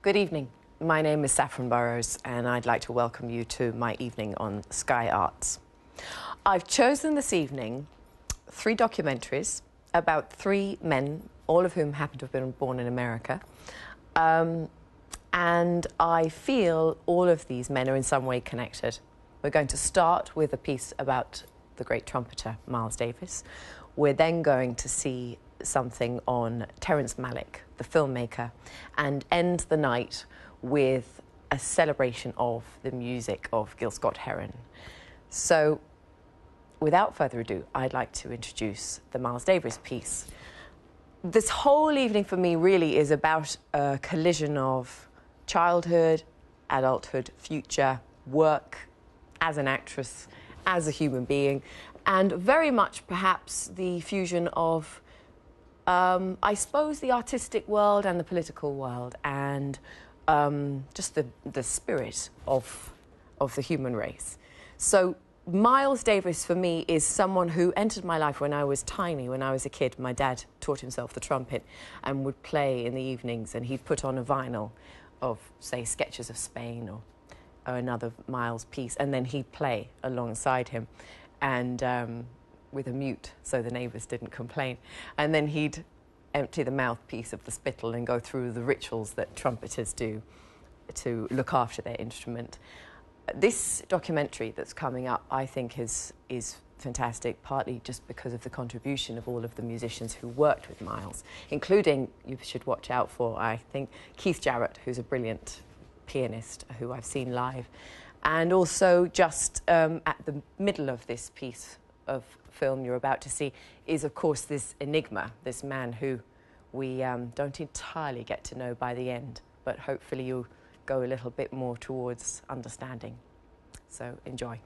Good evening. My name is Saffron and I'd like to welcome you to my evening on Sky Arts. I've chosen this evening 3 documentaries about 3 men, all of whom happen to have been born in America. And I feel all of these men are in some way connected. We're going to start with a piece about the great trumpeter Miles Davis. We're then going to see something on Terrence Malick, the filmmaker, and end the night with a celebration of the music of Gil Scott-Heron. So, without further ado, I'd like to introduce the Miles Davis piece. This whole evening for me really is about a collision of childhood, adulthood, future, work, as an actress, as a human being, and very much perhaps the fusion of I suppose the artistic world and the political world, and just the spirit of the human race. So Miles Davis, for me, is someone who entered my life when I was tiny, when I was a kid. My dad taught himself the trumpet and would play in the evenings, and he'd put on a vinyl of, say, Sketches of Spain or another Miles piece, and then he'd play alongside him. And with a mute, so the neighbours didn't complain. And then he'd empty the mouthpiece of the spittle and go through the rituals that trumpeters do to look after their instrument. This documentary that's coming up, I think, is fantastic, partly just because of the contribution of all of the musicians who worked with Miles, including, you should watch out for, I think, Keith Jarrett, who's a brilliant pianist who I've seen live. And also, just at the middle of this piece of film you're about to see is, of course, this enigma, this man who we don't entirely get to know by the end, but hopefully you'll go a little bit more towards understanding. So enjoy.